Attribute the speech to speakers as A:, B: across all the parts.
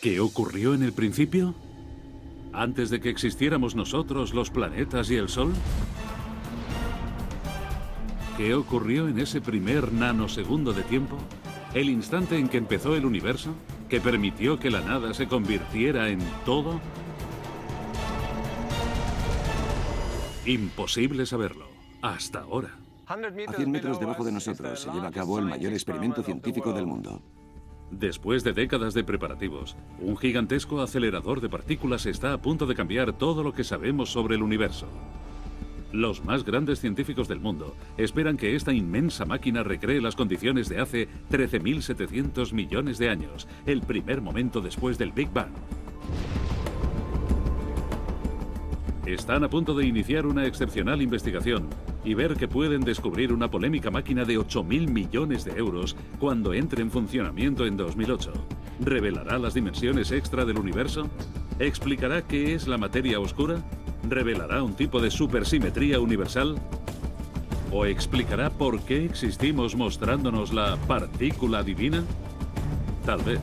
A: ¿Qué ocurrió en el principio? ¿Antes de que existiéramos nosotros, los planetas y el Sol? ¿Qué ocurrió en ese primer nanosegundo de tiempo? ¿El instante en que empezó el universo? ¿Que permitió que la nada se convirtiera en todo? Imposible saberlo, hasta ahora.
B: A 100 metros debajo de nosotros se lleva a cabo el mayor experimento científico del mundo.
A: Después de décadas de preparativos, un gigantesco acelerador de partículas está a punto de cambiar todo lo que sabemos sobre el universo. Los más grandes científicos del mundo esperan que esta inmensa máquina recree las condiciones de hace 13.700 millones de años, el primer momento después del Big Bang. Están a punto de iniciar una excepcional investigación y ver que pueden descubrir una polémica máquina de 8.000 millones de euros cuando entre en funcionamiento en 2008. ¿Revelará las dimensiones extra del universo? ¿Explicará qué es la materia oscura? ¿Revelará un tipo de supersimetría universal? ¿O explicará por qué existimos mostrándonos la partícula divina? Tal vez.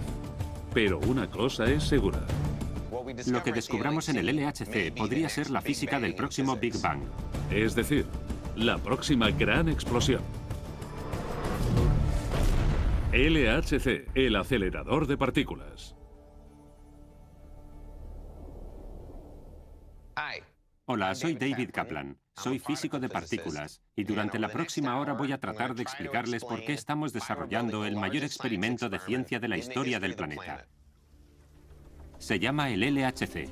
A: Pero una cosa es segura.
C: Lo que descubramos en el LHC podría ser la física del próximo Big Bang.
A: Es decir, la próxima gran explosión. LHC, el acelerador de partículas.
C: Hola, soy David Kaplan. Soy físico de partículas y durante la próxima hora voy a tratar de explicarles por qué estamos desarrollando el mayor experimento de ciencia de la historia del planeta. Se llama el LHC.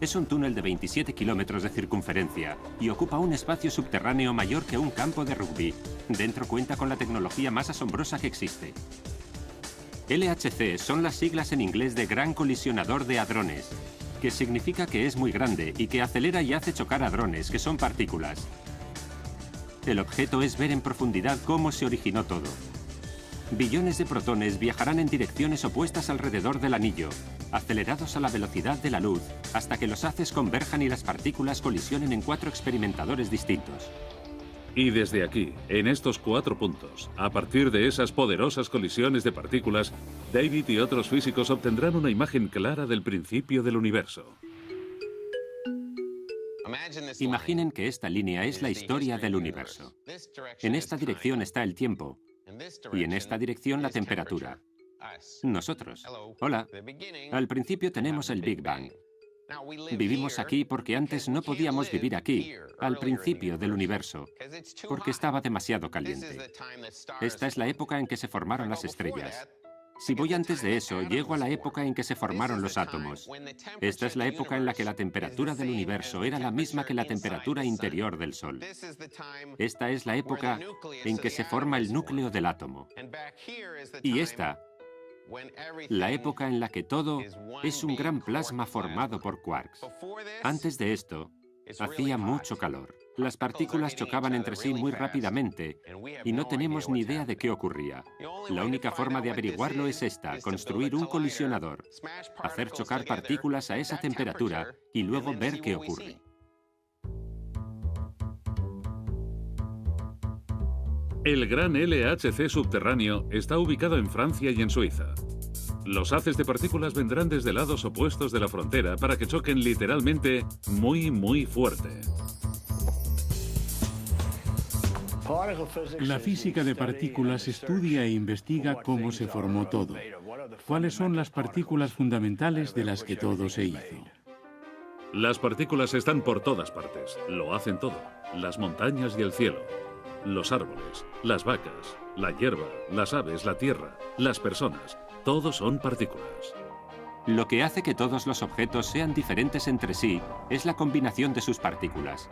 C: Es un túnel de 27 kilómetros de circunferencia y ocupa un espacio subterráneo mayor que un campo de rugby. Dentro cuenta con la tecnología más asombrosa que existe. LHC son las siglas en inglés de Gran Colisionador de Hadrones, que significa que es muy grande y que acelera y hace chocar hadrones, que son partículas. El objeto es ver en profundidad cómo se originó todo. Billones de protones viajarán en direcciones opuestas alrededor del anillo, acelerados a la velocidad de la luz, hasta que los haces converjan y las partículas colisionen en 4 experimentadores distintos.
A: Y desde aquí, en estos 4 puntos, a partir de esas poderosas colisiones de partículas, David y otros físicos obtendrán una imagen clara del principio del universo.
C: Imaginen que esta línea es la historia del universo. En esta dirección está el tiempo, y en esta dirección la temperatura. Nosotros. Hola. Al principio tenemos el Big Bang. Vivimos aquí porque antes no podíamos vivir aquí, al principio del universo, porque estaba demasiado caliente. Esta es la época en que se formaron las estrellas. Si voy antes de eso, llego a la época en que se formaron los átomos. Esta es la época en la que la temperatura del universo era la misma que la temperatura interior del Sol. Esta es la época en que se forma el núcleo del átomo. Y esta, la época en la que todo es un gran plasma formado por quarks. Antes de esto, hacía mucho calor. Las partículas chocaban entre sí muy rápidamente y no tenemos ni idea de qué ocurría. La única forma de averiguarlo es esta: construir un colisionador, hacer chocar partículas a esa temperatura y luego ver qué ocurre.
A: El gran LHC subterráneo está ubicado en Francia y en Suiza. Los haces de partículas vendrán desde lados opuestos de la frontera para que choquen literalmente muy fuerte.
D: La física de partículas estudia e investiga cómo se formó todo. ¿Cuáles son las partículas fundamentales de las que todo se hizo?
A: Las partículas están por todas partes. Lo hacen todo. Las montañas y el cielo. Los árboles, las vacas, la hierba, las aves, la tierra, las personas. Todos son partículas.
C: Lo que hace que todos los objetos sean diferentes entre sí es la combinación de sus partículas.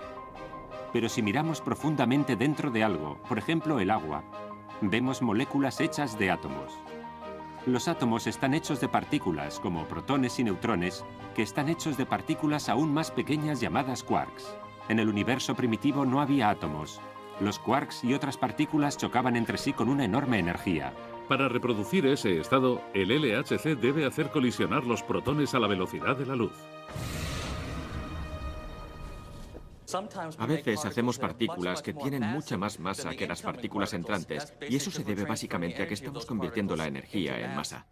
C: Pero si miramos profundamente dentro de algo, por ejemplo el agua, vemos moléculas hechas de átomos. Los átomos están hechos de partículas, como protones y neutrones, que están hechos de partículas aún más pequeñas llamadas quarks. En el universo primitivo no había átomos. Los quarks y otras partículas chocaban entre sí con una enorme energía.
A: Para reproducir ese estado, el LHC debe hacer colisionar los protones a la velocidad de la luz.
E: A veces hacemos partículas que tienen mucha más masa que las partículas entrantes, y eso se debe básicamente a que estamos convirtiendo la energía en masa.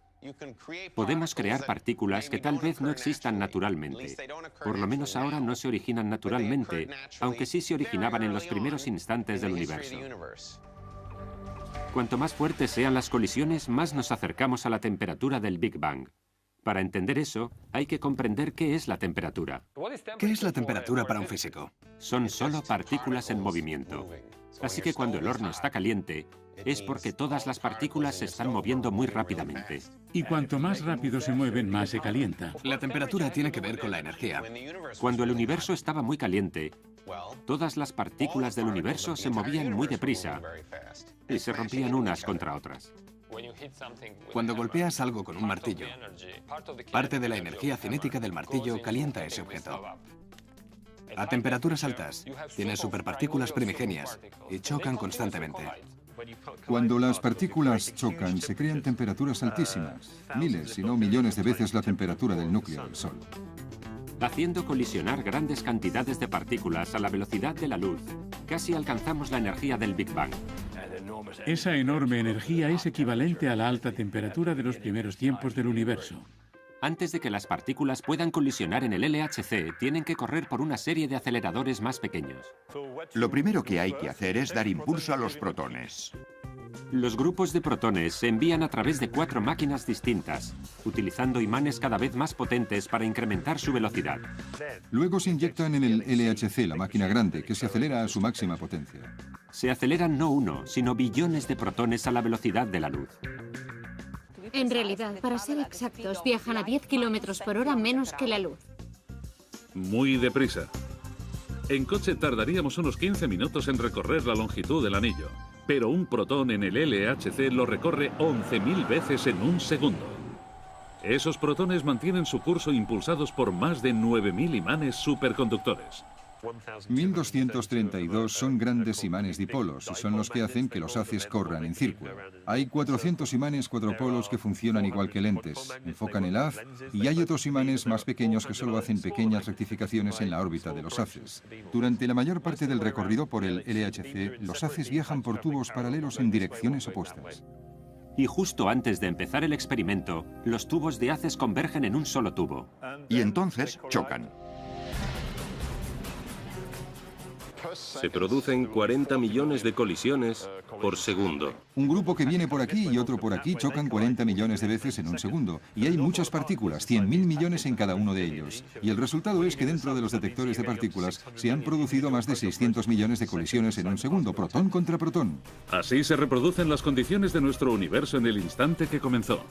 C: Podemos crear partículas que tal vez no existan naturalmente. Por lo menos ahora no se originan naturalmente, aunque sí se originaban en los primeros instantes del universo. Cuanto más fuertes sean las colisiones, más nos acercamos a la temperatura del Big Bang. Para entender eso, hay que comprender qué es la temperatura.
B: ¿Qué es la temperatura para un físico?
C: Son solo partículas en movimiento. Así que cuando el horno está caliente, es porque todas las partículas se están moviendo muy rápidamente.
D: Y cuanto más rápido se mueven, más se calienta.
B: La temperatura tiene que ver con la energía.
C: Cuando el universo estaba muy caliente, todas las partículas del universo se movían muy deprisa y se rompían unas contra otras.
B: Cuando golpeas algo con un martillo, parte de la energía cinética del martillo calienta ese objeto. A temperaturas altas, tienes superpartículas primigenias y chocan constantemente.
F: Cuando las partículas chocan, se crean temperaturas altísimas, miles, si no millones de veces la temperatura del núcleo del Sol.
C: Haciendo colisionar grandes cantidades de partículas a la velocidad de la luz, casi alcanzamos la energía del Big Bang.
D: Esa enorme energía es equivalente a la alta temperatura de los primeros tiempos del universo.
C: Antes de que las partículas puedan colisionar en el LHC, tienen que correr por una serie de aceleradores más pequeños.
G: Lo primero que hay que hacer es dar impulso a los protones.
C: Los grupos de protones se envían a través de 4 máquinas distintas, utilizando imanes cada vez más potentes para incrementar su velocidad.
F: Luego se inyectan en el LHC, la máquina grande, que se acelera a su máxima potencia.
C: Se aceleran no 1, sino billones de protones a la velocidad de la luz.
H: En realidad, para ser exactos, viajan a 10 kilómetros por hora menos que la luz.
A: Muy deprisa. En coche tardaríamos unos 15 minutos en recorrer la longitud del anillo, pero un protón en el LHC lo recorre 11.000 veces en un segundo. Esos protones mantienen su curso impulsados por más de 9.000 imanes superconductores.
F: 1232 son grandes imanes dipolos y son los que hacen que los haces corran en círculo. Hay 400 imanes cuadropolos que funcionan igual que lentes, enfocan el haz, y hay otros imanes más pequeños que solo hacen pequeñas rectificaciones en la órbita de los haces. Durante la mayor parte del recorrido por el LHC, los haces viajan por tubos paralelos en direcciones opuestas.
C: Y justo antes de empezar el experimento, los tubos de haces convergen en un solo tubo.
G: Y entonces chocan.
I: Se producen 40 millones de colisiones por segundo.
F: Un grupo que viene por aquí y otro por aquí chocan 40 millones de veces en un segundo. Y hay muchas partículas, 100.000 millones en cada uno de ellos. Y el resultado es que dentro de los detectores de partículas se han producido más de 600 millones de colisiones en un segundo, protón contra protón.
A: Así se reproducen las condiciones de nuestro universo en el instante que comenzó.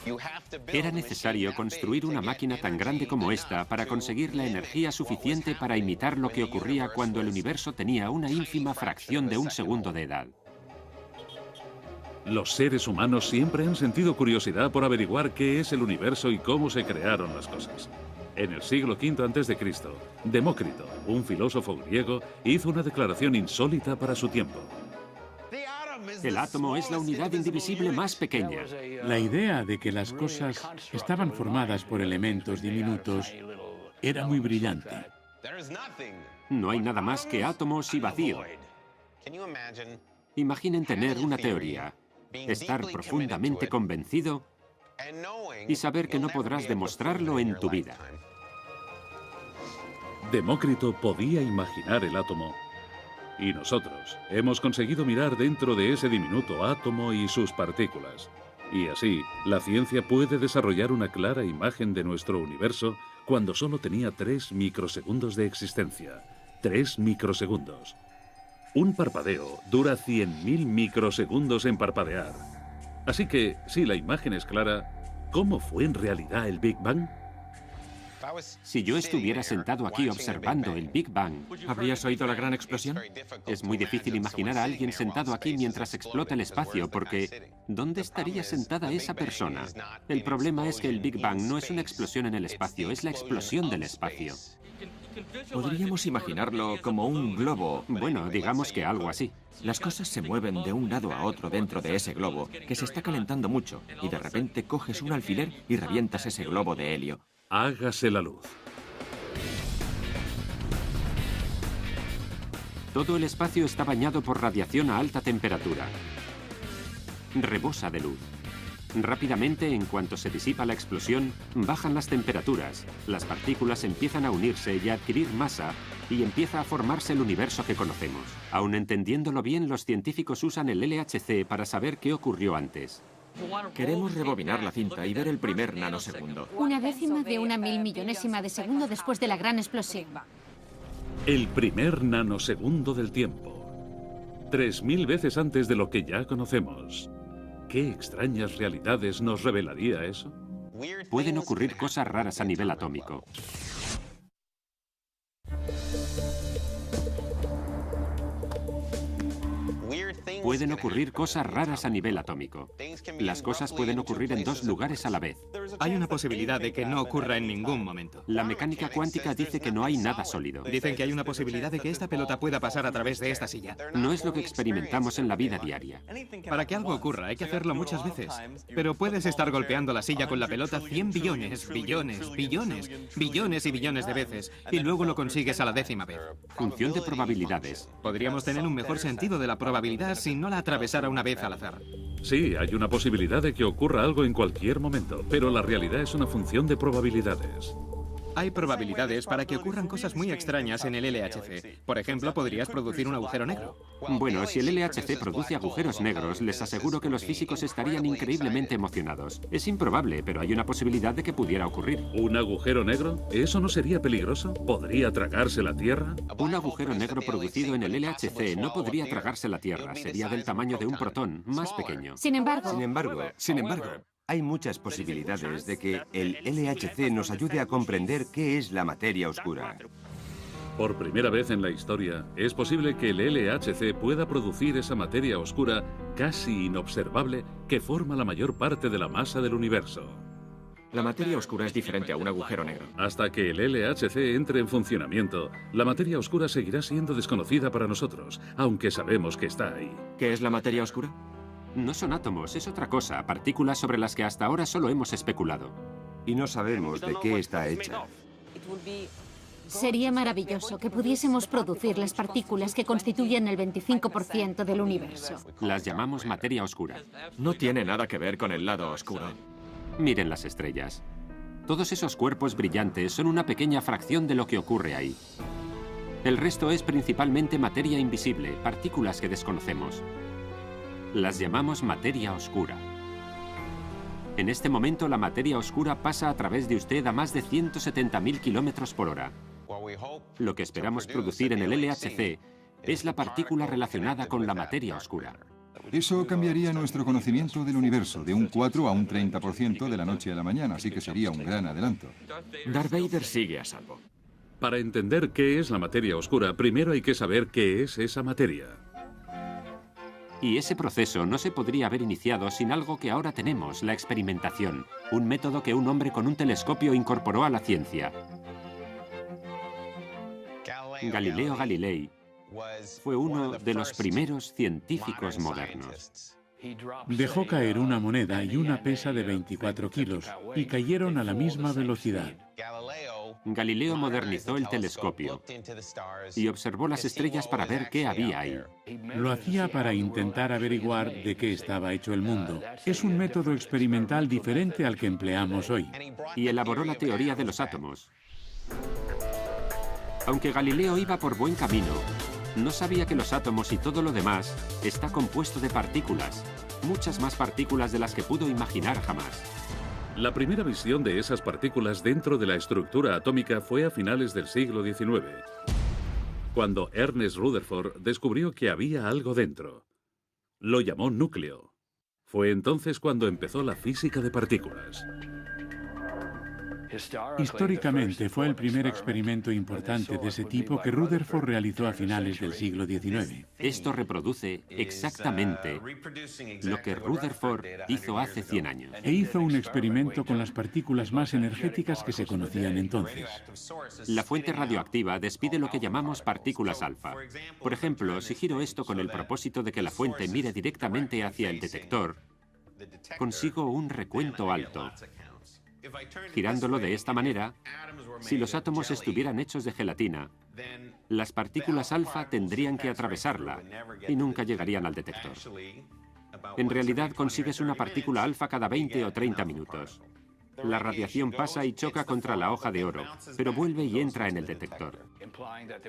C: Era necesario construir una máquina tan grande como esta para conseguir la energía suficiente para imitar lo que ocurría cuando el universo tenía una ínfima fracción de un segundo de edad.
A: Los seres humanos siempre han sentido curiosidad por averiguar qué es el universo y cómo se crearon las cosas. En el siglo V a.C., Demócrito, un filósofo griego, hizo una declaración insólita para su tiempo.
C: El átomo es la unidad indivisible más pequeña.
D: La idea de que las cosas estaban formadas por elementos diminutos era muy brillante.
C: No hay nada más que átomos y vacío. Imaginen tener una teoría, estar profundamente convencido y saber que no podrás demostrarlo en tu vida.
A: Demócrito podía imaginar el átomo, y nosotros hemos conseguido mirar dentro de ese diminuto átomo y sus partículas. Y así, la ciencia puede desarrollar una clara imagen de nuestro universo cuando solo tenía 3 microsegundos de existencia. 3 microsegundos. Un parpadeo dura 100.000 microsegundos en parpadear. Así que, si la imagen es clara, ¿cómo fue en realidad el Big Bang?
C: Si yo estuviera sentado aquí observando el Big Bang,
E: ¿habrías oído la gran explosión?
C: Es muy difícil imaginar a alguien sentado aquí mientras explota el espacio, porque ¿dónde estaría sentada esa persona? El problema es que el Big Bang no es una explosión en el espacio, es la explosión del espacio.
E: Podríamos imaginarlo como un globo.
C: Bueno, digamos que algo así.
E: Las cosas se mueven de un lado a otro dentro de ese globo, que se está calentando mucho, y de repente coges un alfiler y revientas ese globo de helio.
A: Hágase la luz.
C: Todo el espacio está bañado por radiación a alta temperatura. Rebosa de luz. Rápidamente, en cuanto se disipa la explosión, bajan las temperaturas, las partículas empiezan a unirse y a adquirir masa, y empieza a formarse el universo que conocemos. Aun entendiéndolo bien, los científicos usan el LHC para saber qué ocurrió antes.
E: Queremos rebobinar la cinta y ver el primer nanosegundo.
H: 1/10 de una 1000.000.000ésima de segundo después de la gran explosión.
A: El primer nanosegundo del tiempo. 3000 veces antes de lo que ya conocemos. ¿Qué extrañas realidades nos revelaría eso?
C: Pueden ocurrir cosas raras a nivel atómico. Pueden ocurrir cosas raras a nivel atómico. Las cosas pueden ocurrir en dos lugares a la vez.
J: Hay una posibilidad de que no ocurra en ningún momento.
C: La mecánica cuántica dice que no hay nada sólido.
J: Dicen que hay una posibilidad de que esta pelota pueda pasar a través de esta silla.
C: No es lo que experimentamos en la vida diaria.
J: Para que algo ocurra hay que hacerlo muchas veces. Pero puedes estar golpeando la silla con la pelota 100 billones, billones, billones, billones y billones de veces y luego lo consigues a la 10ª vez.
C: Función de probabilidades.
J: Podríamos tener un mejor sentido de la probabilidad si no la atravesara una vez al azar.
A: Sí, hay una posibilidad de que ocurra algo en cualquier momento, pero la realidad es una función de probabilidades.
J: Hay probabilidades para que ocurran cosas muy extrañas en el LHC. Por ejemplo, podrías producir un agujero negro.
C: Bueno, si el LHC produce agujeros negros, les aseguro que los físicos estarían increíblemente emocionados. Es improbable, pero hay una posibilidad de que pudiera ocurrir.
A: ¿Un agujero negro? ¿Eso no sería peligroso? ¿Podría tragarse la Tierra?
C: Un agujero negro producido en el LHC no podría tragarse la Tierra. Sería del tamaño de un protón, más pequeño.
H: Sin embargo,
G: hay muchas posibilidades de que el LHC nos ayude a comprender qué es la materia oscura.
A: Por primera vez en la historia, es posible que el LHC pueda producir esa materia oscura casi inobservable que forma la mayor parte de la masa del universo.
E: La materia oscura es diferente a un agujero negro.
A: Hasta que el LHC entre en funcionamiento, la materia oscura seguirá siendo desconocida para nosotros, aunque sabemos que está ahí.
E: ¿Qué es la materia oscura?
C: No son átomos, es otra cosa, partículas sobre las que hasta ahora solo hemos especulado.
G: Y no sabemos de qué está hecha.
H: sería maravilloso que pudiésemos producir las partículas que constituyen el 25% del universo.
C: Las llamamos materia oscura.
E: No tiene nada que ver con el lado oscuro.
C: Miren las estrellas. Todos esos cuerpos brillantes son una pequeña fracción de lo que ocurre ahí. El resto es principalmente materia invisible, partículas que desconocemos. Las llamamos materia oscura. En este momento la materia oscura pasa a través de usted a más de 170.000 kilómetros por hora. Lo que esperamos producir en el LHC es la partícula relacionada con la materia oscura.
F: Eso cambiaría nuestro conocimiento del universo de un 4 a un 30% de la noche a la mañana, así que sería un gran adelanto.
E: Darth Vader sigue a salvo.
A: Para entender qué es la materia oscura, primero hay que saber qué es esa materia.
C: Y ese proceso no se podría haber iniciado sin algo que ahora tenemos, la experimentación, un método que un hombre con un telescopio incorporó a la ciencia. Galileo Galilei fue uno de los primeros científicos modernos.
D: Dejó caer una moneda y una pesa de 24 kilos y cayeron a la misma velocidad.
C: Galileo modernizó el telescopio y observó las estrellas para ver qué había ahí.
D: Lo hacía para intentar averiguar de qué estaba hecho el mundo. Es un método experimental diferente al que empleamos hoy.
C: Y elaboró la teoría de los átomos. Aunque Galileo iba por buen camino, no sabía que los átomos y todo lo demás está compuesto de partículas, muchas más partículas de las que pudo imaginar jamás.
A: La primera visión de esas partículas dentro de la estructura atómica fue a finales del siglo XIX, cuando Ernest Rutherford descubrió que había algo dentro. Lo llamó núcleo. Fue entonces cuando empezó la física de partículas.
D: Históricamente fue el primer experimento importante de ese tipo que Rutherford realizó a finales del siglo XIX.
C: Esto reproduce exactamente lo que Rutherford hizo hace 100 años.
D: E hizo un experimento con las partículas más energéticas que se conocían entonces.
C: La fuente radioactiva despide lo que llamamos partículas alfa. Por ejemplo, si giro esto con el propósito de que la fuente mire directamente hacia el detector, consigo un recuento alto. Girándolo de esta manera, si los átomos estuvieran hechos de gelatina, las partículas alfa tendrían que atravesarla y nunca llegarían al detector. En realidad consigues una partícula alfa cada 20 o 30 minutos. La radiación pasa y choca contra la hoja de oro, pero vuelve y entra en el detector.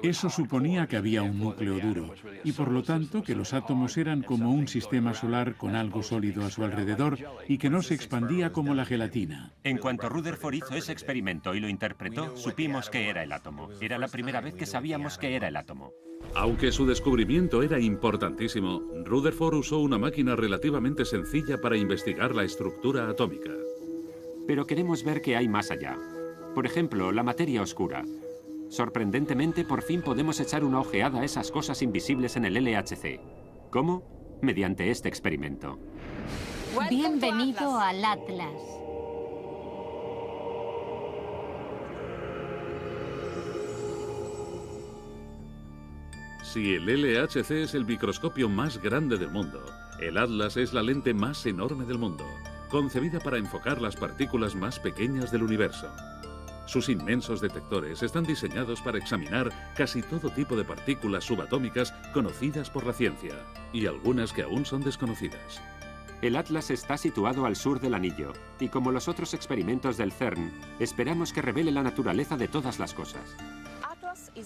D: Eso suponía que había un núcleo duro, y por lo tanto que los átomos eran como un sistema solar con algo sólido a su alrededor y que no se expandía como la gelatina.
C: En cuanto Rutherford hizo ese experimento y lo interpretó, supimos que era el átomo. Era la primera vez que sabíamos que era el átomo.
A: Aunque su descubrimiento era importantísimo, Rutherford usó una máquina relativamente sencilla para investigar la estructura atómica.
C: Pero queremos ver qué hay más allá. Por ejemplo, la materia oscura. Sorprendentemente, por fin podemos echar una ojeada a esas cosas invisibles en el LHC. ¿Cómo? Mediante este experimento.
H: Bienvenido al Atlas.
A: Si el LHC es el microscopio más grande del mundo, el Atlas es la lente más enorme del mundo, concebida para enfocar las partículas más pequeñas del universo. Sus inmensos detectores están diseñados para examinar casi todo tipo de partículas subatómicas conocidas por la ciencia, y algunas que aún son desconocidas.
C: El Atlas está situado al sur del anillo, y como los otros experimentos del CERN, esperamos que revele la naturaleza de todas las cosas.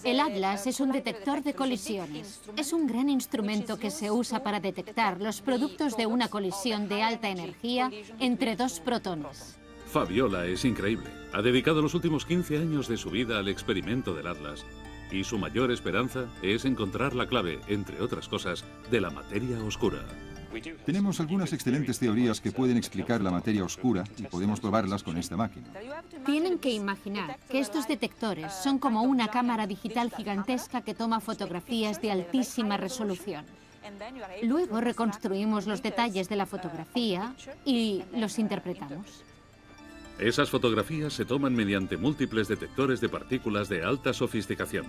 H: El Atlas es un detector de colisiones. Es un gran instrumento que se usa para detectar los productos de una colisión de alta energía entre dos protones.
A: Fabiola es increíble. Ha dedicado los últimos 15 años de su vida al experimento del Atlas, y su mayor esperanza es encontrar la clave, entre otras cosas, de la materia oscura.
F: Tenemos algunas excelentes teorías que pueden explicar la materia oscura y podemos probarlas con esta máquina.
H: Tienen que imaginar que estos detectores son como una cámara digital gigantesca que toma fotografías de altísima resolución. Luego reconstruimos los detalles de la fotografía y los interpretamos.
A: Esas fotografías se toman mediante múltiples detectores de partículas de alta sofisticación.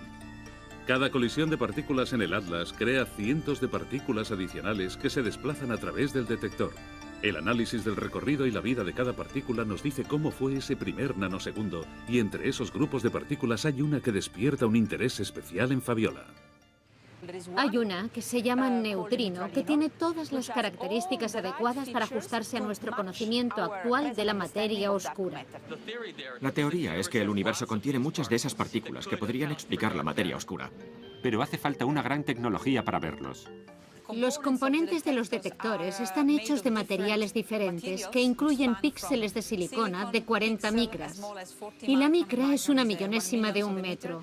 A: Cada colisión de partículas en el Atlas crea cientos de partículas adicionales que se desplazan a través del detector. El análisis del recorrido y la vida de cada partícula nos dice cómo fue ese primer nanosegundo, y entre esos grupos de partículas hay una que despierta un interés especial en Fabiola.
H: Hay una que se llama neutrino, que tiene todas las características adecuadas para ajustarse a nuestro conocimiento actual de la materia oscura.
E: La teoría es que el universo contiene muchas de esas partículas que podrían explicar la materia oscura.
C: Pero hace falta una gran tecnología para verlos.
H: Los componentes de los detectores están hechos de materiales diferentes que incluyen píxeles de silicona de 40 micras. Y la micra es una millonésima de un metro.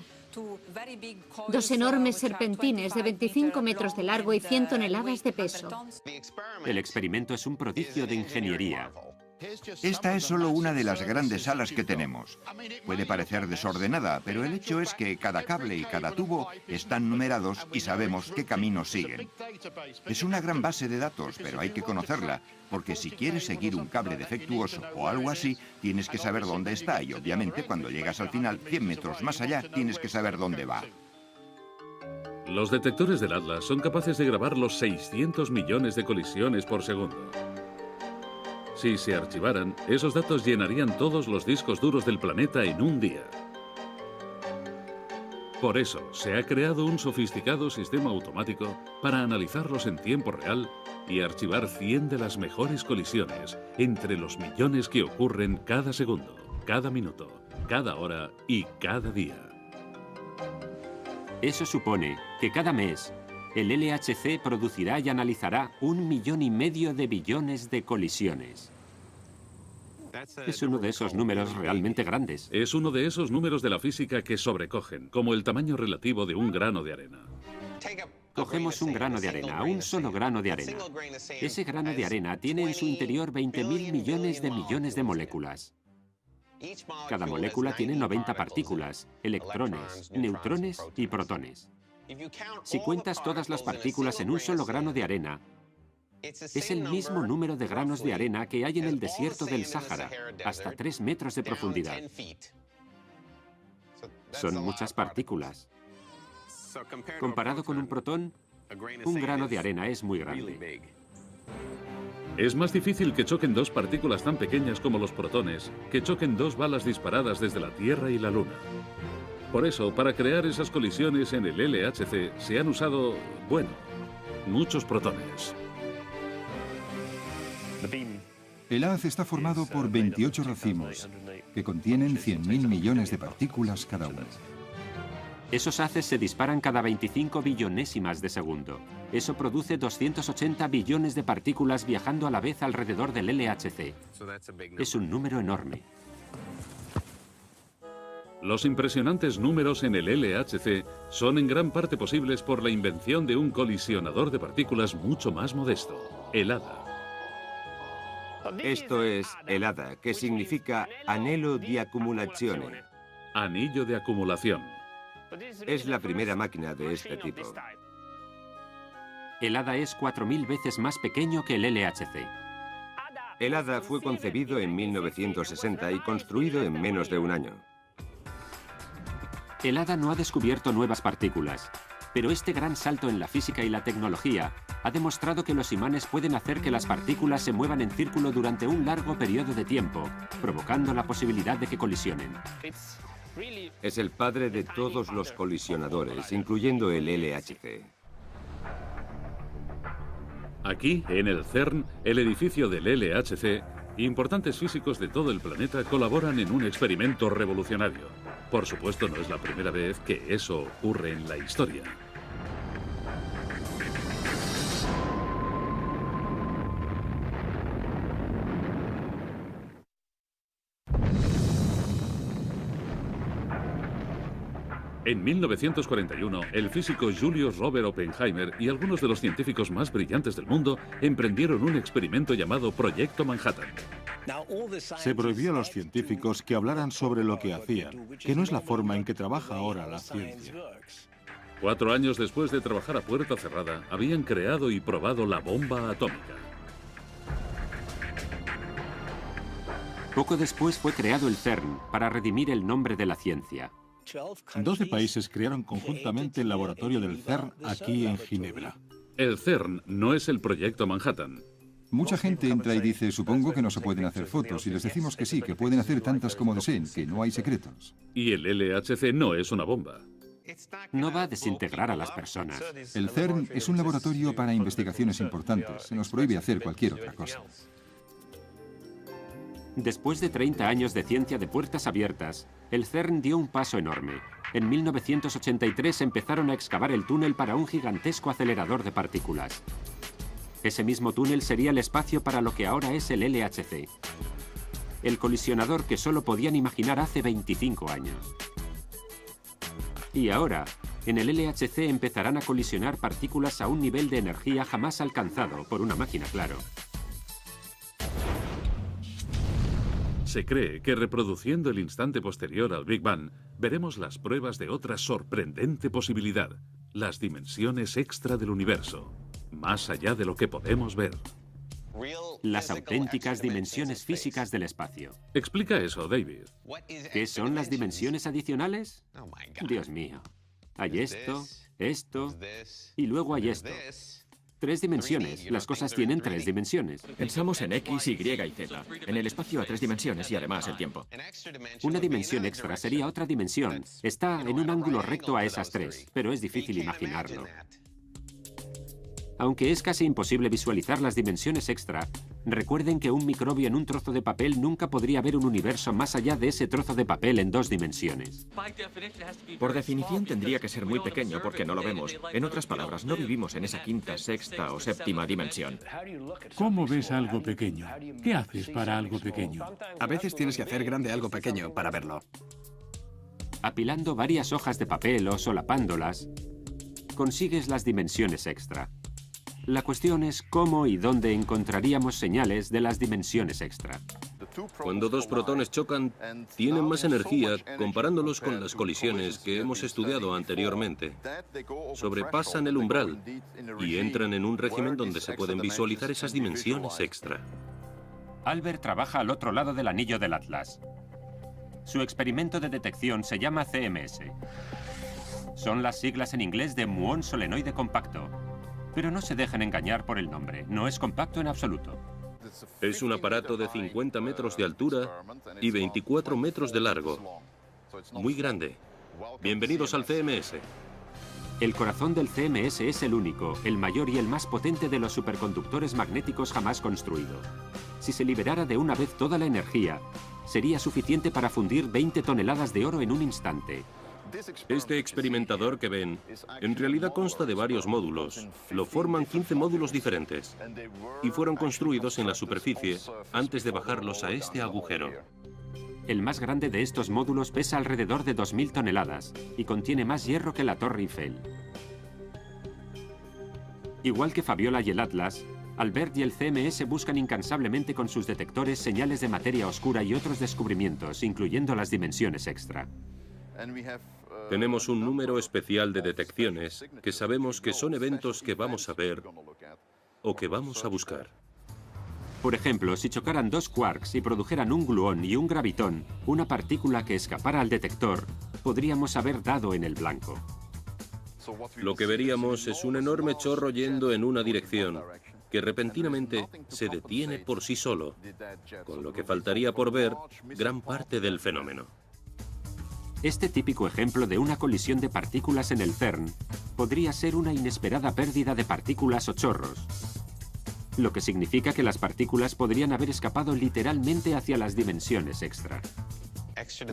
H: Dos enormes serpentines de 25 metros de largo y 100 toneladas de peso.
C: El experimento es un prodigio de ingeniería.
K: Esta es solo una de las grandes salas que tenemos. Puede parecer desordenada, pero el hecho es que cada cable y cada tubo están numerados y sabemos qué caminos siguen. Es una gran base de datos, pero hay que conocerla, porque si quieres seguir un cable defectuoso o algo así, tienes que saber dónde está y obviamente cuando llegas al final, 100 metros más allá, tienes que saber dónde va.
A: Los detectores del Atlas son capaces de grabar los 600 millones de colisiones por segundo. Si se archivaran, esos datos llenarían todos los discos duros del planeta en un día. Por eso, se ha creado un sofisticado sistema automático para analizarlos en tiempo real y archivar 100 de las mejores colisiones entre los millones que ocurren cada segundo, cada minuto, cada hora y cada día.
C: Eso supone que cada mes el LHC producirá y analizará 1,5 millones de billones de colisiones. Es uno de esos números realmente grandes.
A: Es uno de esos números de la física que sobrecogen, como el tamaño relativo de un grano de arena.
C: Cogemos un grano de arena, un solo grano de arena. Ese grano de arena tiene en su interior 20.000 millones de moléculas. Cada molécula tiene 90 partículas, electrones, neutrones y protones. Si cuentas todas las partículas en un solo grano de arena, es el mismo número de granos de arena que hay en el desierto del Sáhara, hasta 3 metros de profundidad. Son muchas partículas. Comparado con un protón, un grano de arena es muy grande.
A: Es más difícil que choquen dos partículas tan pequeñas como los protones que choquen dos balas disparadas desde la Tierra y la Luna. Por eso, para crear esas colisiones en el LHC se han usado, bueno, muchos protones.
F: El haz está formado por 28 racimos, que contienen 100.000 millones de partículas cada uno.
C: Esos haces se disparan cada 25 billonésimas de segundo. Eso produce 280 billones de partículas viajando a la vez alrededor del LHC. Es un número enorme.
A: Los impresionantes números en el LHC son en gran parte posibles por la invención de un colisionador de partículas mucho más modesto, el HADA.
G: Esto es el HADA, que significa Anello di Accumulazione.
A: Anillo de acumulación.
G: Es la primera máquina de este tipo.
C: El HADA es 4000 veces más pequeño que el LHC.
G: El HADA fue concebido en 1960 y construido en menos de un año.
C: El HADA no ha descubierto nuevas partículas, pero este gran salto en la física y la tecnología ha demostrado que los imanes pueden hacer que las partículas se muevan en círculo durante un largo periodo de tiempo, provocando la posibilidad de que colisionen.
G: Es el padre de todos los colisionadores, incluyendo el LHC.
A: Aquí, en el CERN, el edificio del LHC, importantes físicos de todo el planeta colaboran en un experimento revolucionario. Por supuesto, no es la primera vez que eso ocurre en la historia. En 1941, el físico Julius Robert Oppenheimer y algunos de los científicos más brillantes del mundo emprendieron un experimento llamado Proyecto Manhattan.
L: Se prohibió a los científicos que hablaran sobre lo que hacían, que no es la forma en que trabaja ahora la ciencia.
A: 4 años después de trabajar a puerta cerrada, habían creado y probado la bomba atómica.
C: Poco después fue creado el CERN para redimir el nombre de la ciencia.
L: 12 países crearon conjuntamente el laboratorio del CERN aquí en Ginebra.
A: El CERN no es el Proyecto Manhattan.
F: Mucha gente entra y dice, supongo que no se pueden hacer fotos, y les decimos que sí, que pueden hacer tantas como deseen, que no hay secretos.
A: Y el LHC no es una bomba.
C: No va a desintegrar a las personas.
F: El CERN es un laboratorio para investigaciones importantes. Se nos prohíbe hacer cualquier otra cosa.
C: Después de 30 años de ciencia de puertas abiertas, el CERN dio un paso enorme. En 1983 empezaron a excavar el túnel para un gigantesco acelerador de partículas. Ese mismo túnel sería el espacio para lo que ahora es el LHC. El colisionador que solo podían imaginar hace 25 años. Y ahora, en el LHC empezarán a colisionar partículas a un nivel de energía jamás alcanzado por una máquina, claro.
A: Se cree que reproduciendo el instante posterior al Big Bang, veremos las pruebas de otra sorprendente posibilidad, las dimensiones extra del universo, más allá de lo que podemos ver.
C: Las auténticas dimensiones físicas del espacio.
A: Explica eso, David.
C: ¿Qué son las dimensiones adicionales? Dios mío. Hay esto, esto, y luego hay esto. 3 dimensiones. Las cosas tienen 3 dimensiones.
E: Pensamos en X, Y y Z. En el espacio a 3 dimensiones y además el tiempo.
C: Una dimensión extra sería otra dimensión. Está en un ángulo recto a esas 3, pero es difícil imaginarlo. Aunque es casi imposible visualizar las dimensiones extra, recuerden que un microbio en un trozo de papel nunca podría ver un universo más allá de ese trozo de papel en 2 dimensiones.
E: Por definición tendría que ser muy pequeño porque no lo vemos. En otras palabras, no vivimos en esa quinta, sexta o séptima dimensión.
D: ¿Cómo ves algo pequeño? ¿Qué haces para algo pequeño?
B: A veces tienes que hacer grande algo pequeño para verlo.
C: Apilando varias hojas de papel o solapándolas, consigues las dimensiones extra. La cuestión es cómo y dónde encontraríamos señales de las dimensiones extra.
I: Cuando 2 protones chocan, tienen más energía comparándolos con las colisiones que hemos estudiado anteriormente. Sobrepasan el umbral y entran en un régimen donde se pueden visualizar esas dimensiones extra.
C: Albert trabaja al otro lado del anillo del Atlas. Su experimento de detección se llama CMS. Son las siglas en inglés de muón solenoide compacto. Pero no se dejen engañar por el nombre, no es compacto en absoluto.
I: Es un aparato de 50 metros de altura y 24 metros de largo. Muy grande. Bienvenidos al CMS.
C: El corazón del CMS es el único, el mayor y el más potente de los superconductores magnéticos jamás construido. Si se liberara de una vez toda la energía, sería suficiente para fundir 20 toneladas de oro en un instante.
I: Este experimentador que ven, en realidad consta de varios módulos. Lo forman 15 módulos diferentes y fueron construidos en la superficie antes de bajarlos a este agujero.
C: El más grande de estos módulos pesa alrededor de 2000 toneladas y contiene más hierro que la Torre Eiffel. Igual que Fabiola y el Atlas, Albert y el CMS buscan incansablemente con sus detectores señales de materia oscura y otros descubrimientos, incluyendo las dimensiones extra.
I: Tenemos un número especial de detecciones que sabemos que son eventos que vamos a ver o que vamos a buscar.
C: Por ejemplo, si chocaran dos quarks y produjeran un gluón y un gravitón, una partícula que escapara al detector, podríamos haber dado en el blanco.
I: Lo que veríamos es un enorme chorro yendo en una dirección, que repentinamente se detiene por sí solo, con lo que faltaría por ver gran parte del fenómeno.
C: Este típico ejemplo de una colisión de partículas en el CERN podría ser una inesperada pérdida de partículas o chorros, lo que significa que las partículas podrían haber escapado literalmente hacia las dimensiones extra.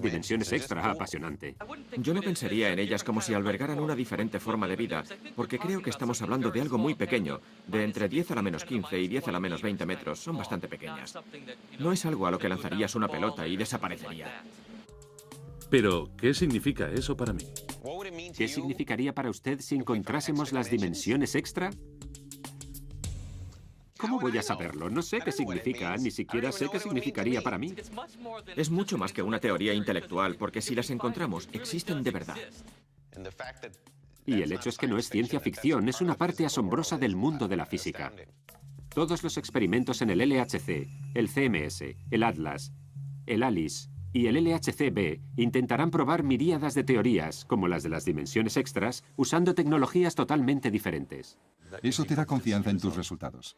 C: Dimensiones extra, apasionante.
E: Yo no pensaría en ellas como si albergaran una diferente forma de vida, porque creo que estamos hablando de algo muy pequeño, de entre 10 a la menos 15 y 10 a la menos 20 metros. Son bastante pequeñas. No es algo a lo que lanzarías una pelota y desaparecería.
A: Pero, ¿qué significa eso para mí?
C: ¿Qué significaría para usted si encontrásemos las dimensiones extra? ¿Cómo voy a saberlo? No sé qué significa, ni siquiera sé qué significaría para mí.
E: Es mucho más que una teoría intelectual, porque si las encontramos, existen de verdad.
C: Y el hecho es que no es ciencia ficción, es una parte asombrosa del mundo de la física. Todos los experimentos en el LHC, el CMS, el Atlas, el ALICE y el LHC-B intentarán probar miríadas de teorías, como las de las dimensiones extras, usando tecnologías totalmente diferentes.
F: Eso te da confianza en tus resultados.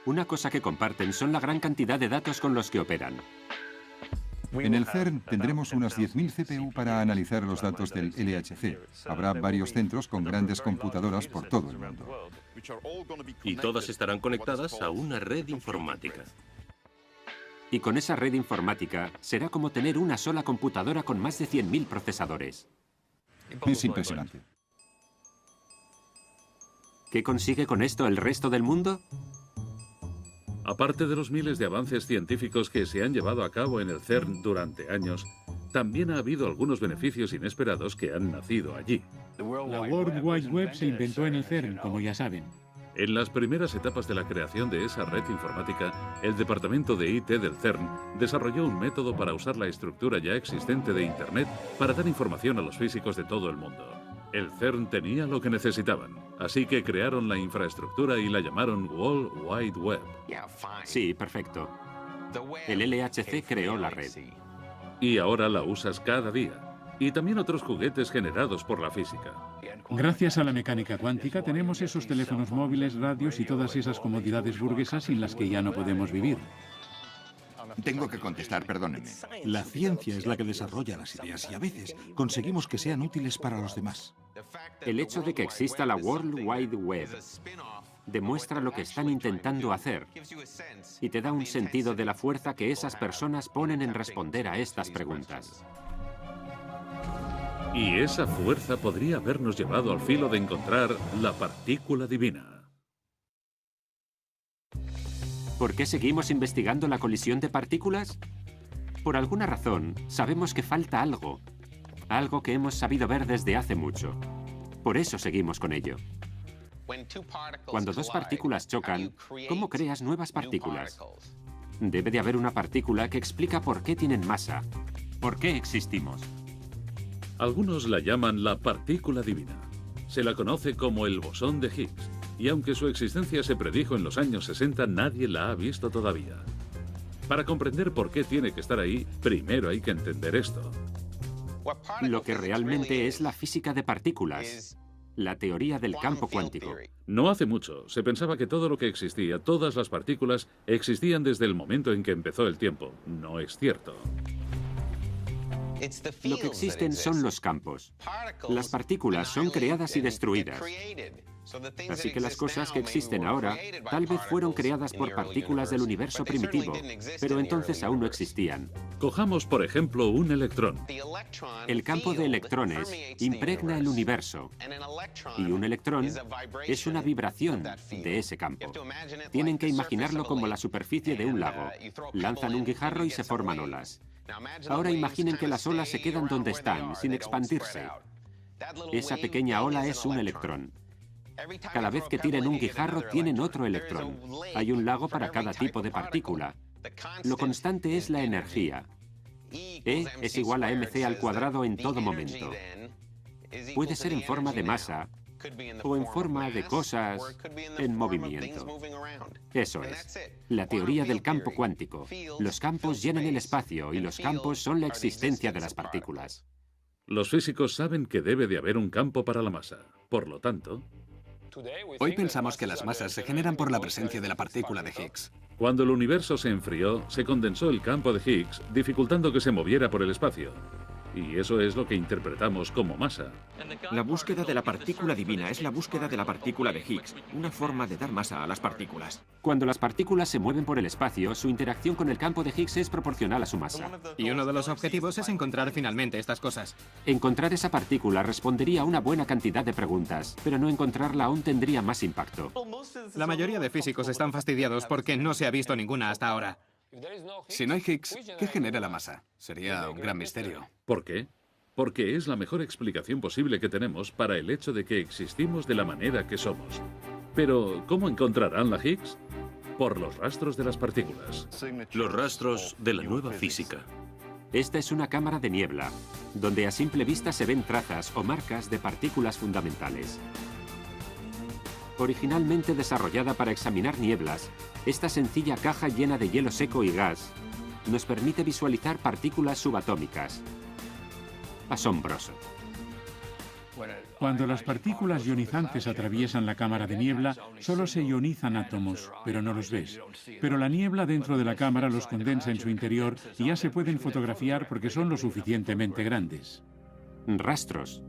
C: Una cosa que comparten son la gran cantidad de datos con los que operan.
F: En el CERN tendremos unas 10.000 CPU para analizar los datos del LHC. Habrá varios centros con grandes computadoras por todo el mundo.
I: Y todas estarán conectadas a una red informática.
C: Y con esa red informática será como tener una sola computadora con más de 100.000 procesadores.
F: Es impresionante.
C: ¿Qué consigue con esto el resto del mundo?
A: Aparte de los miles de avances científicos que se han llevado a cabo en el CERN durante años, también ha habido algunos beneficios inesperados que han nacido allí.
D: La World Wide Web se inventó en el CERN, como ya saben.
A: En las primeras etapas de la creación de esa red informática, el departamento de IT del CERN desarrolló un método para usar la estructura ya existente de Internet para dar información a los físicos de todo el mundo. El CERN tenía lo que necesitaban, así que crearon la infraestructura y la llamaron World Wide Web.
C: Sí, perfecto. El LHC creó la red.
A: Y ahora la usas cada día. Y también otros juguetes generados por la física.
D: Gracias a la mecánica cuántica tenemos esos teléfonos móviles, radios y todas esas comodidades burguesas sin las que ya no podemos vivir.
K: Tengo que contestar, perdónenme.
L: La ciencia es la que desarrolla las ideas y a veces conseguimos que sean útiles para los demás.
C: El hecho de que exista la World Wide Web demuestra lo que están intentando hacer y te da un sentido de la fuerza que esas personas ponen en responder a estas preguntas.
A: Y esa fuerza podría habernos llevado al filo de encontrar la partícula divina.
C: ¿Por qué seguimos investigando la colisión de partículas? Por alguna razón, sabemos que falta algo. Algo que hemos sabido ver desde hace mucho. Por eso seguimos con ello. Cuando dos partículas chocan, ¿cómo creas nuevas partículas? Debe de haber una partícula que explica por qué tienen masa. ¿Por qué existimos?
A: Algunos la llaman la partícula divina. Se la conoce como el bosón de Higgs. Y aunque su existencia se predijo en los años 60, nadie la ha visto todavía. Para comprender por qué tiene que estar ahí, primero hay que entender esto.
C: Lo que realmente es la física de partículas, la teoría del campo cuántico.
A: No hace mucho, se pensaba que todo lo que existía, todas las partículas, existían desde el momento en que empezó el tiempo. No es cierto.
C: Lo que existen son los campos. Las partículas son creadas y destruidas. Así que las cosas que existen ahora tal vez fueron creadas por partículas del universo primitivo, pero entonces aún no existían.
A: Cojamos, por ejemplo, un electrón.
C: El campo de electrones impregna el universo, y un electrón es una vibración de ese campo. Tienen que imaginarlo como la superficie de un lago. Lanzan un guijarro y se forman olas. Ahora imaginen que las olas se quedan donde están, sin expandirse. Esa pequeña ola es un electrón. Cada vez que tiren un guijarro tienen otro electrón. Hay un lago para cada tipo de partícula. Lo constante es la energía. E es igual a mc al cuadrado en todo momento. Puede ser en forma de masa o en forma de cosas en movimiento. Eso es. La teoría del campo cuántico. Los campos llenan el espacio y los campos son la existencia de las partículas.
A: Los físicos saben que debe de haber un campo para la masa. Por lo tanto,
B: hoy pensamos que las masas se generan por la presencia de la partícula de Higgs.
A: cuando el universo se enfrió, se condensó el campo de Higgs, dificultando que se moviera por el espacio. Y eso es lo que interpretamos como masa.
E: La búsqueda de la partícula divina es la búsqueda de la partícula de Higgs, una forma de dar masa a las partículas.
C: Cuando las partículas se mueven por el espacio, su interacción con el campo de Higgs es proporcional a su masa.
J: Y uno de los objetivos es encontrar finalmente estas cosas.
C: Encontrar esa partícula respondería a una buena cantidad de preguntas, pero no encontrarla aún tendría más impacto.
J: La mayoría de físicos están fastidiados porque no se ha visto ninguna hasta ahora.
B: Si no hay Higgs, ¿qué genera la masa? Sería un gran misterio.
A: ¿Por qué? Porque es la mejor explicación posible que tenemos para el hecho de que existimos de la manera que somos. Pero, ¿cómo encontrarán la Higgs? Por los rastros de las partículas.
I: Los rastros de la nueva física.
C: Esta es una cámara de niebla, donde a simple vista se ven trazas o marcas de partículas fundamentales. Originalmente desarrollada para examinar nieblas, esta sencilla caja llena de hielo seco y gas nos permite visualizar partículas subatómicas. Asombroso.
D: Cuando las partículas ionizantes atraviesan la cámara de niebla, solo se ionizan átomos, pero no los ves. Pero la niebla dentro de la cámara los condensa en su interior y ya se pueden fotografiar porque son lo suficientemente grandes.
C: Rastros.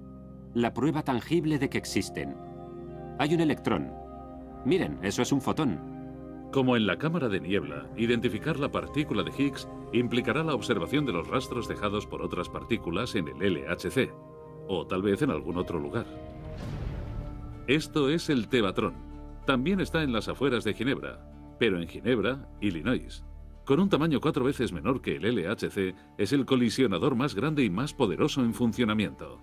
C: La prueba tangible de que existen. Hay un electrón. Miren, eso es un fotón.
A: Como en la cámara de niebla, identificar la partícula de Higgs implicará la observación de los rastros dejados por otras partículas en el LHC, o tal vez en algún otro lugar. Esto es el tevatrón. También está en las afueras de Ginebra, pero en Ginebra, Illinois. Con un tamaño 4 veces menor que el LHC, es el colisionador más grande y más poderoso en funcionamiento.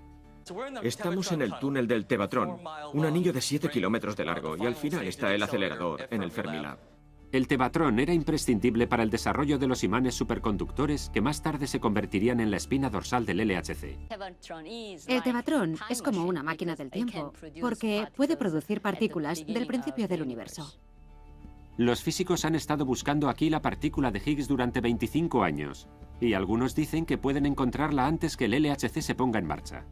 E: Estamos en el túnel del Tevatrón, un anillo de 7 kilómetros de largo, y al final está el acelerador en el Fermilab.
C: El tevatrón era imprescindible para el desarrollo de los imanes superconductores que más tarde se convertirían en la espina dorsal del LHC.
H: El tevatrón es como una máquina del tiempo, porque puede producir partículas del principio del universo.
C: Los físicos han estado buscando aquí la partícula de Higgs durante 25 años. Y algunos dicen que pueden encontrarla antes que el LHC se ponga en marcha.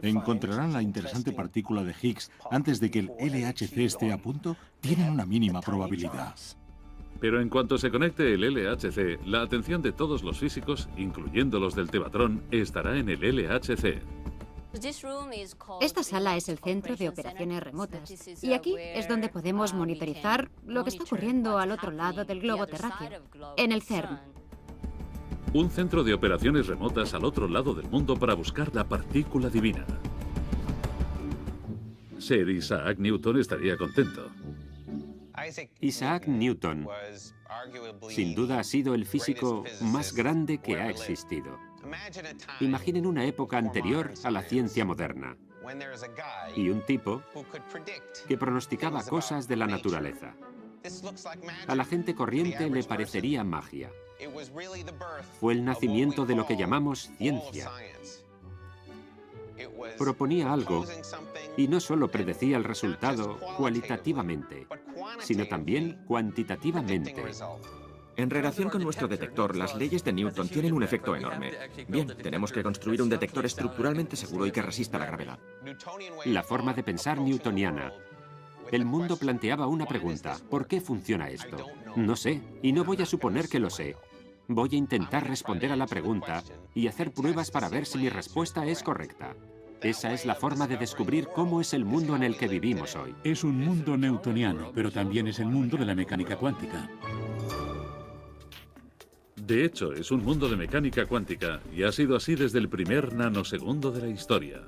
L: ¿Encontrarán la interesante partícula de Higgs antes de que el LHC esté a punto? Tienen una mínima probabilidad.
A: Pero en cuanto se conecte el LHC, la atención de todos los físicos, incluyendo los del tevatrón, estará en el LHC.
H: Esta sala es el centro de operaciones remotas y aquí es donde podemos monitorizar lo que está ocurriendo al otro lado del globo terráqueo, en el CERN.
A: Un centro de operaciones remotas al otro lado del mundo para buscar la partícula divina. Sir Isaac Newton estaría contento.
C: Isaac Newton, sin duda, ha sido el físico más grande que ha existido. Imaginen una época anterior a la ciencia moderna y un tipo que pronosticaba cosas de la naturaleza. A la gente corriente le parecería magia. Fue el nacimiento de lo que llamamos ciencia. Proponía algo y no solo predecía el resultado cualitativamente, sino también cuantitativamente.
E: En relación con nuestro detector, las leyes de Newton tienen un efecto enorme. Bien, tenemos que construir un detector estructuralmente seguro y que resista la gravedad.
C: La forma de pensar newtoniana. El mundo planteaba una pregunta: ¿por qué funciona esto? No sé, y no voy a suponer que lo sé. Voy a intentar responder a la pregunta y hacer pruebas para ver si mi respuesta es correcta. Esa es la forma de descubrir cómo es el mundo en el que vivimos hoy.
D: Es un mundo newtoniano, pero también es el mundo de la mecánica cuántica.
A: De hecho, es un mundo de mecánica cuántica y ha sido así desde el primer nanosegundo de la historia.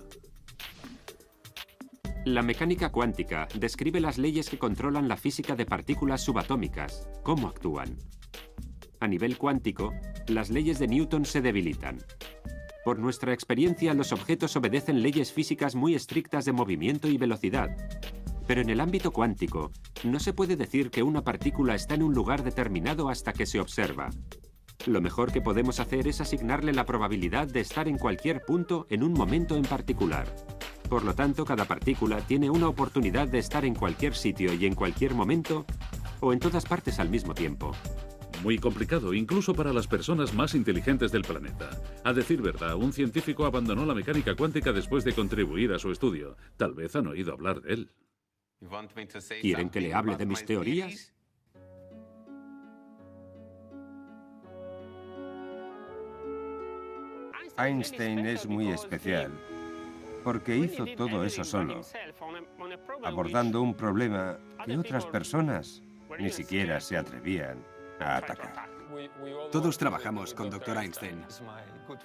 C: La mecánica cuántica describe las leyes que controlan la física de partículas subatómicas, cómo actúan. A nivel cuántico, las leyes de Newton se debilitan. Por nuestra experiencia, los objetos obedecen leyes físicas muy estrictas de movimiento y velocidad. Pero en el ámbito cuántico, no se puede decir que una partícula está en un lugar determinado hasta que se observa. Lo mejor que podemos hacer es asignarle la probabilidad de estar en cualquier punto en un momento en particular. Por lo tanto, cada partícula tiene una oportunidad de estar en cualquier sitio y en cualquier momento, o en todas partes al mismo tiempo.
A: Muy complicado, incluso para las personas más inteligentes del planeta. A decir verdad, un científico abandonó la mecánica cuántica después de contribuir a su estudio. Tal vez han oído hablar de él.
C: ¿Quieren que le hable de mis teorías?
G: Einstein es muy especial porque hizo todo eso solo, abordando un problema que otras personas ni siquiera se atrevían a atacar.
B: Todos trabajamos con Dr. Einstein.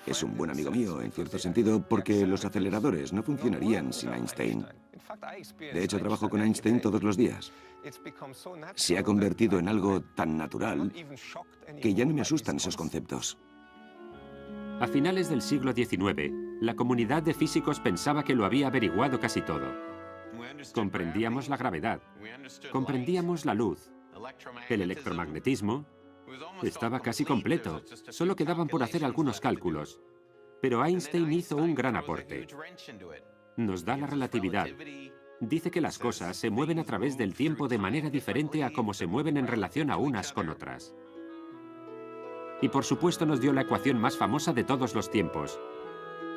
M: Es un buen amigo mío, en cierto sentido, porque los aceleradores no funcionarían sin Einstein. De hecho, trabajo con Einstein todos los días. Se ha convertido en algo tan natural que ya no me asustan esos conceptos.
C: A finales del siglo XIX, la comunidad de físicos pensaba que lo había averiguado casi todo. Comprendíamos la gravedad, comprendíamos la luz, el electromagnetismo. Estaba casi completo, solo quedaban por hacer algunos cálculos. Pero Einstein hizo un gran aporte. Nos da la relatividad. Dice que las cosas se mueven a través del tiempo de manera diferente a cómo se mueven en relación a unas con otras. Y por supuesto nos dio la ecuación más famosa de todos los tiempos,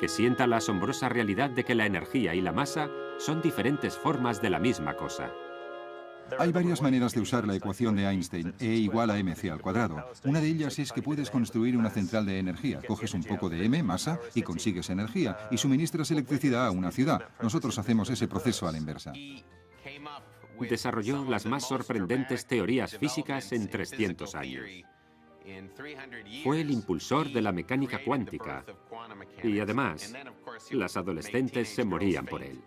C: que sienta la asombrosa realidad de que la energía y la masa son diferentes formas de la misma cosa.
F: Hay varias maneras de usar la ecuación de Einstein, E igual a mc al cuadrado. Una de ellas es que puedes construir una central de energía. Coges un poco de m, masa, y consigues energía, y suministras electricidad a una ciudad. Nosotros hacemos ese proceso a la inversa.
C: Desarrolló las más sorprendentes teorías físicas en 300 años. Fue el impulsor de la mecánica cuántica. Y además, las adolescentes se morían por él.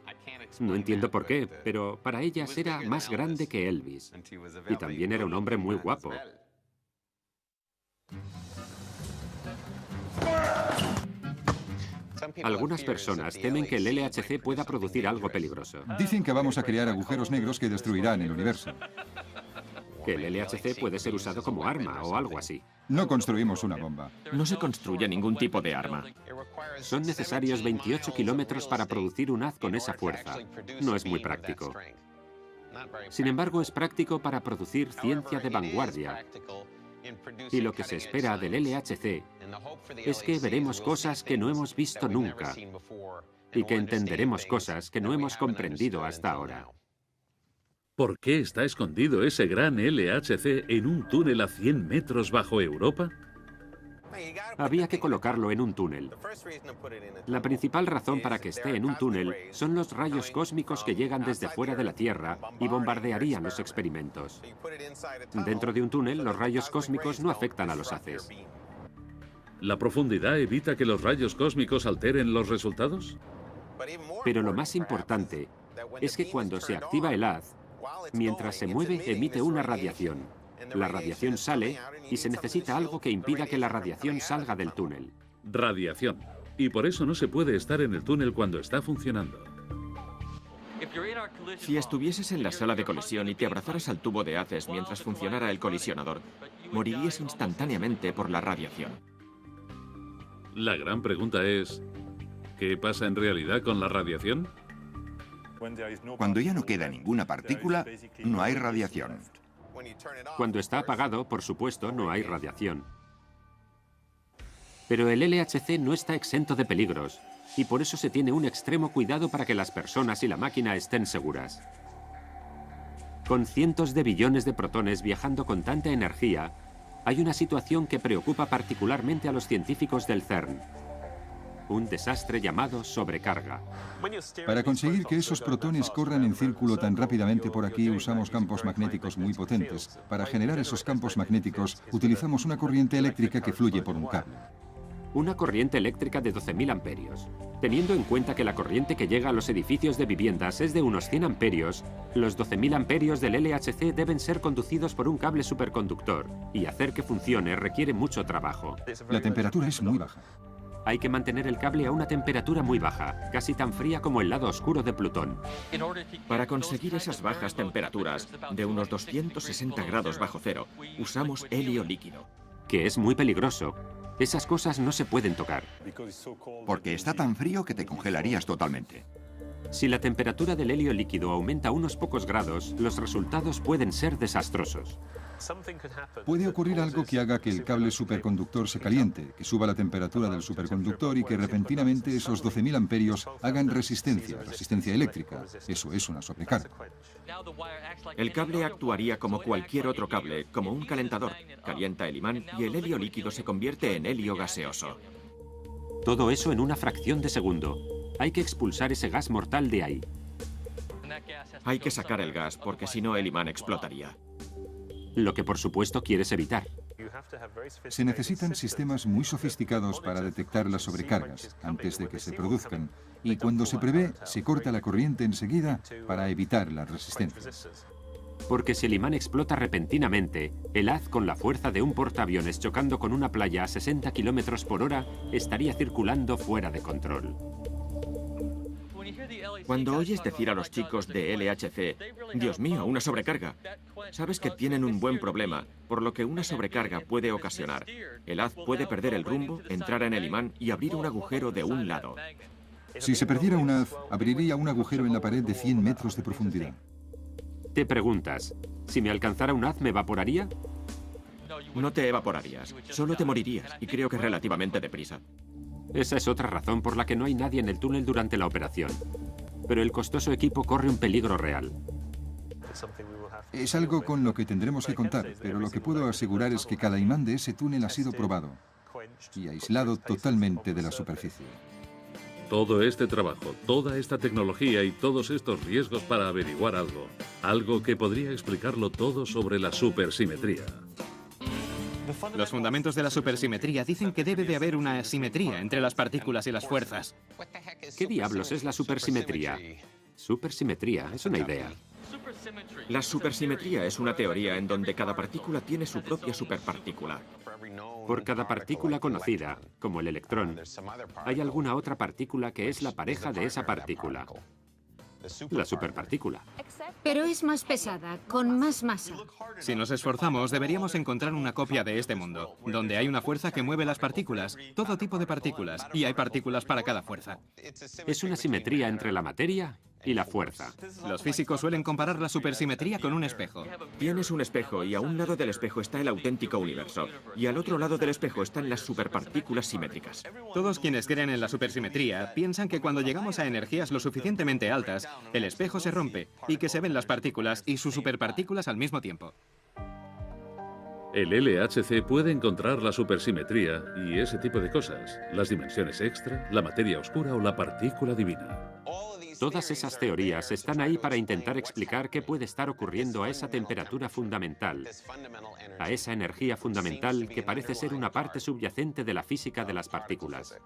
C: No entiendo por qué, pero para ellas era más grande que Elvis. Y también era un hombre muy guapo. Algunas personas temen que el LHC pueda producir algo peligroso.
F: Dicen que vamos a crear agujeros negros que destruirán el universo.
C: Que el LHC puede ser usado como arma o algo así.
F: No construimos una bomba.
E: No se construye ningún tipo de arma.
C: Son necesarios 28 kilómetros para producir un haz con esa fuerza. No es muy práctico. Sin embargo, es práctico para producir ciencia de vanguardia. Y lo que se espera del LHC es que veremos cosas que no hemos visto nunca y que entenderemos cosas que no hemos comprendido hasta ahora.
A: ¿Por qué está escondido ese gran LHC en un túnel a 100 metros bajo Europa?
C: Había que colocarlo en un túnel. La principal razón para que esté en un túnel son los rayos cósmicos que llegan desde fuera de la Tierra y bombardearían los experimentos. Dentro de un túnel, los rayos cósmicos no afectan a los haces.
A: ¿La profundidad evita que los rayos cósmicos alteren los resultados?
C: Pero lo más importante es que cuando se activa el haz, mientras se mueve, emite una radiación. La radiación sale y se necesita algo que impida que la radiación salga del túnel.
A: Radiación. Y por eso no se puede estar en el túnel cuando está funcionando.
E: Si estuvieses en la sala de colisión y te abrazaras al tubo de haces mientras funcionara el colisionador, morirías instantáneamente por la radiación.
A: La gran pregunta es, ¿qué pasa en realidad con la radiación?
K: Cuando ya no queda ninguna partícula, no hay radiación.
C: Cuando está apagado, por supuesto, no hay radiación. Pero el LHC no está exento de peligros, y por eso se tiene un extremo cuidado para que las personas y la máquina estén seguras. Con cientos de billones de protones viajando con tanta energía, hay una situación que preocupa particularmente a los científicos del CERN. Un desastre llamado sobrecarga.
F: Para conseguir que esos protones corran en círculo tan rápidamente por aquí, usamos campos magnéticos muy potentes. Para generar esos campos magnéticos, utilizamos una corriente eléctrica que fluye por un cable.
C: Una corriente eléctrica de 12.000 amperios. Teniendo en cuenta que la corriente que llega a los edificios de viviendas es de unos 100 amperios, los 12.000 amperios del LHC deben ser conducidos por un cable superconductor, y hacer que funcione requiere mucho trabajo.
F: La temperatura es muy baja.
C: Hay que mantener el cable a una temperatura muy baja, casi tan fría como el lado oscuro de Plutón.
E: Para conseguir esas bajas temperaturas, de unos 260 grados bajo cero, usamos helio líquido.
C: Que es muy peligroso. Esas cosas no se pueden tocar.
K: Porque está tan frío que te congelarías totalmente.
C: Si la temperatura del helio líquido aumenta unos pocos grados, los resultados pueden ser desastrosos.
F: Puede ocurrir algo que haga que el cable superconductor se caliente, que suba la temperatura del superconductor y que repentinamente esos 12.000 amperios hagan resistencia eléctrica. Eso es una sobrecarga.
E: El cable actuaría como cualquier otro cable, como un calentador. Calienta el imán y el helio líquido se convierte en helio gaseoso.
C: Todo eso en una fracción de segundo. Hay que expulsar ese gas mortal de ahí.
E: Hay que sacar el gas, porque si no el imán explotaría.
C: Lo que por supuesto quieres evitar.
F: Se necesitan sistemas muy sofisticados para detectar las sobrecargas antes de que se produzcan, y cuando se prevé, se corta la corriente enseguida para evitar las resistencias.
C: Porque si el imán explota repentinamente, el haz con la fuerza de un portaaviones chocando con una playa a 60 km por hora estaría circulando fuera de control.
E: Cuando oyes decir a los chicos de LHC, Dios mío, una sobrecarga, sabes que tienen un buen problema, por lo que una sobrecarga puede ocasionar. El haz puede perder el rumbo, entrar en el imán y abrir un agujero de un lado.
F: Si se perdiera un haz, abriría un agujero en la pared de 100 metros de profundidad.
C: Te preguntas, ¿si me alcanzara un haz me evaporaría?
E: No te evaporarías, solo te morirías, y creo que relativamente deprisa.
C: Esa es otra razón por la que no hay nadie en el túnel durante la operación. Pero el costoso equipo corre un peligro real.
F: Es algo con lo que tendremos que contar, pero lo que puedo asegurar es que cada imán de ese túnel ha sido probado y aislado totalmente de la superficie.
A: Todo este trabajo, toda esta tecnología y todos estos riesgos para averiguar algo que podría explicarlo todo sobre la supersimetría.
J: Los fundamentos de la supersimetría dicen que debe de haber una simetría entre las partículas y las fuerzas.
C: ¿Qué diablos es la supersimetría? Supersimetría, es una idea.
E: La supersimetría es una teoría en donde cada partícula tiene su propia superpartícula.
C: Por cada partícula conocida, como el electrón, hay alguna otra partícula que es la pareja de esa partícula. La superpartícula.
H: Pero es más pesada, con más masa.
J: Si nos esforzamos, deberíamos encontrar una copia de este mundo, donde hay una fuerza que mueve las partículas, todo tipo de partículas, y hay partículas para cada fuerza.
C: Es una simetría entre la materia y la fuerza.
J: Los físicos suelen comparar la supersimetría con un espejo.
E: Tienes un espejo y a un lado del espejo está el auténtico universo, y al otro lado del espejo están las superpartículas simétricas.
J: Todos quienes creen en la supersimetría piensan que cuando llegamos a energías lo suficientemente altas, el espejo se rompe y que se ven las partículas y sus superpartículas al mismo tiempo.
A: El LHC puede encontrar la supersimetría y ese tipo de cosas, las dimensiones extra, la materia oscura o la partícula divina.
C: Todas esas teorías están ahí para intentar explicar qué puede estar ocurriendo a esa temperatura fundamental, a esa energía fundamental que parece ser una parte subyacente de la física de las partículas.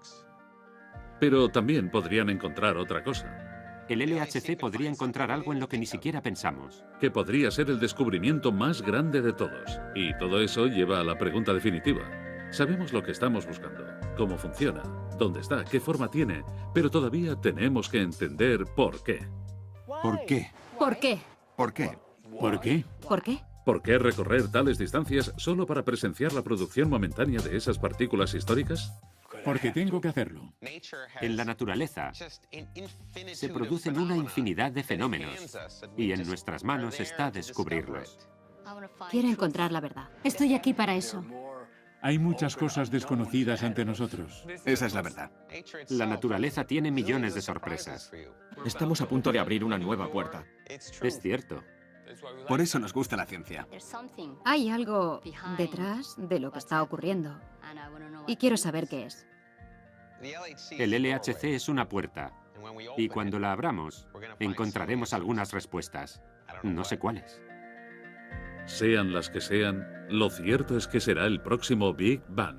A: Pero también podrían encontrar otra cosa.
C: El LHC podría encontrar algo en lo que ni siquiera pensamos.
A: Que podría ser el descubrimiento más grande de todos. Y todo eso lleva a la pregunta definitiva. Sabemos lo que estamos buscando, cómo funciona, dónde está, qué forma tiene, pero todavía tenemos que entender por qué.
F: ¿Por qué?
H: ¿Por qué?
K: ¿Por qué?
D: ¿Por qué?
H: ¿Por qué?
A: ¿Por qué recorrer tales distancias solo para presenciar la producción momentánea de esas partículas históricas?
D: Porque tengo que hacerlo.
C: En la naturaleza se producen una infinidad de fenómenos y en nuestras manos está descubrirlos.
H: Quiero encontrar la verdad. Estoy aquí para eso.
D: Hay muchas cosas desconocidas ante nosotros.
K: Esa es la verdad.
C: La naturaleza tiene millones de sorpresas.
E: Estamos a punto de abrir una nueva puerta.
C: Es cierto.
B: Por eso nos gusta la ciencia.
N: Hay algo detrás de lo que está ocurriendo. Y quiero saber qué es.
C: El LHC es una puerta. Y cuando la abramos, encontraremos algunas respuestas. No sé cuáles.
A: Sean las que sean, lo cierto es que será el próximo Big Bang.